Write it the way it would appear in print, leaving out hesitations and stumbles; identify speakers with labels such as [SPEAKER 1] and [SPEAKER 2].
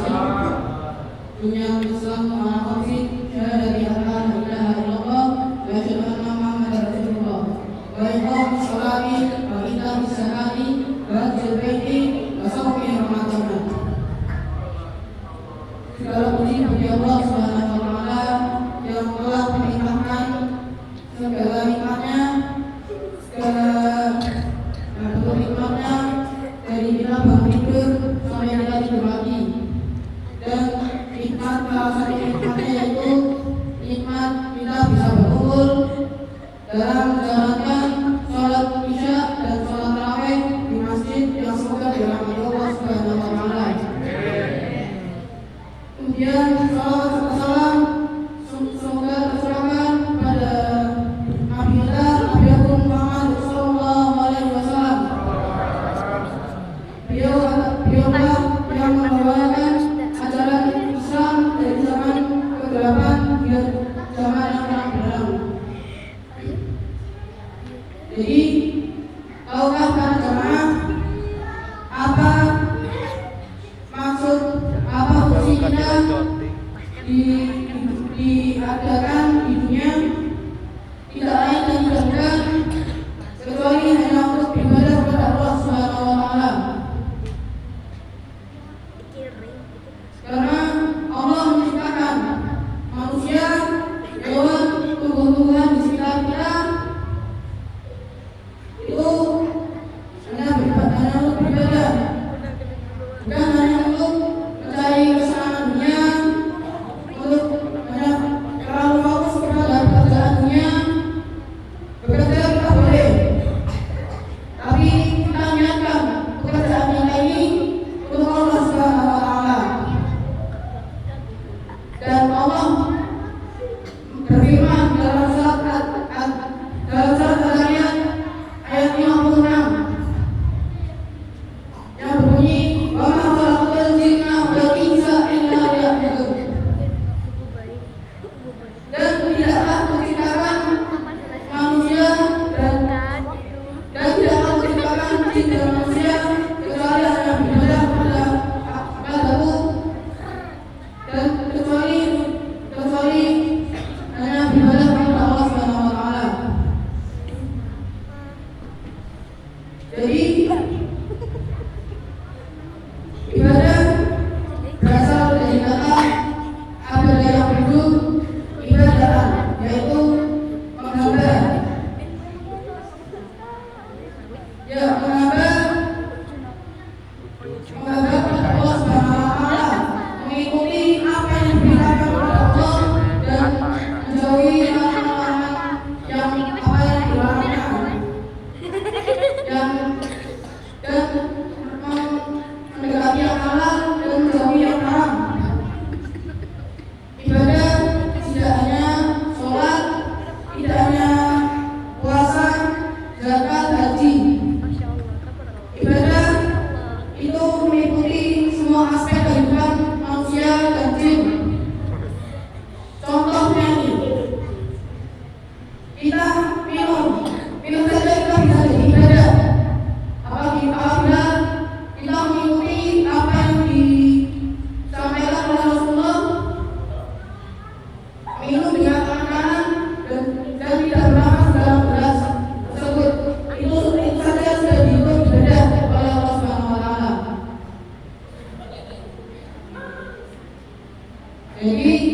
[SPEAKER 1] Dunia Islam ala khamsi syahadati an la ilaha illallah wa asyhadu anna Muhammadar Rasulullah wa iqamis sholati wa ita'iz zakati wa hajjil baiti wa shaumi Ramadan. Segala puji bagi Allah Subhanahu wa taala yang telah melimpahkan segala nikmatnya, segala bentuk nikmatnya dari kita bangun tidur sampai kita tidur lagi. Dan nikmat salah satu nikmatnya yaitu nikmat kita bisa berkumpul dalam menjalankan sholat isya dan sholat tarawih di masjid yang semoga dirahmati Allah Subhanahu wa taala. Kemudian salawat serta salam semoga tercurahkan pada Nabi kita Nabi Agung Muhammad sallallahu alaihi wasallam. Beliau yang membawakan ajaran Islam dari zaman kegelapan hingga zaman yang terang benderang. Jadi, tahukah para jamaah apa maksud, apa fungsi kita diadakan di dunia? Tidak lain dan tidak bukan kecuali hanya untuk beribadah kepada Allah Subhanahu wa taala. Karena Allah menciptakan manusia, hewan, tumbuh-tumbuhan di sekitar kita itu hanya untuk beribadah, bukan hanya untuk mencari kesenangan dunia, untuk hanya terlalu fokus kepada pekerjaan dunia. Bekerja kita boleh, tapi kita niatkan pekerjaan kita ini untuk Allah Subhanahu wa taala. Dan Allah berfirman dalam surat Al-Zariyat ayat 56 yang berbunyi, "Wa ma khalaqtul jinna wal insa illa liya'budun." Dan tidaklah kuciptakan manusia dan tidaklah kuciptakan jin dan manusia kecuali hanya beribadah kepadaku dan kecuali hanya beribadah kepada Allah Subhanahu wa taala. Jadi ibadah berasal dari kata abada yang hidup ibadah, yaitu menghamba. Ya, menghamba kepada Allah Subhanahu wa taala, mengikuti apa yang diperintahkan oleh Allah dan menjauhi larangan yang apa yang dilarangkan, dan mendekati yang halal dan menjauhi yang haram. Ibadah tidak hanya sholat, tidak hanya puasa, zakat, haji. Ibadah itu meliputi semua aspek kehidupan manusia dan jin. Contohnya ini, kita minum saja kita bisa jadi ibadah. Apabila kita mengikuti apa yang disampaikan oleh Rasulullah, minum dengan tangan kanan dan tidak bernafas dalam gelas tersebut, itu saja sudah dihitung ibadah oleh Allah Subhanahu wa taala. Jadi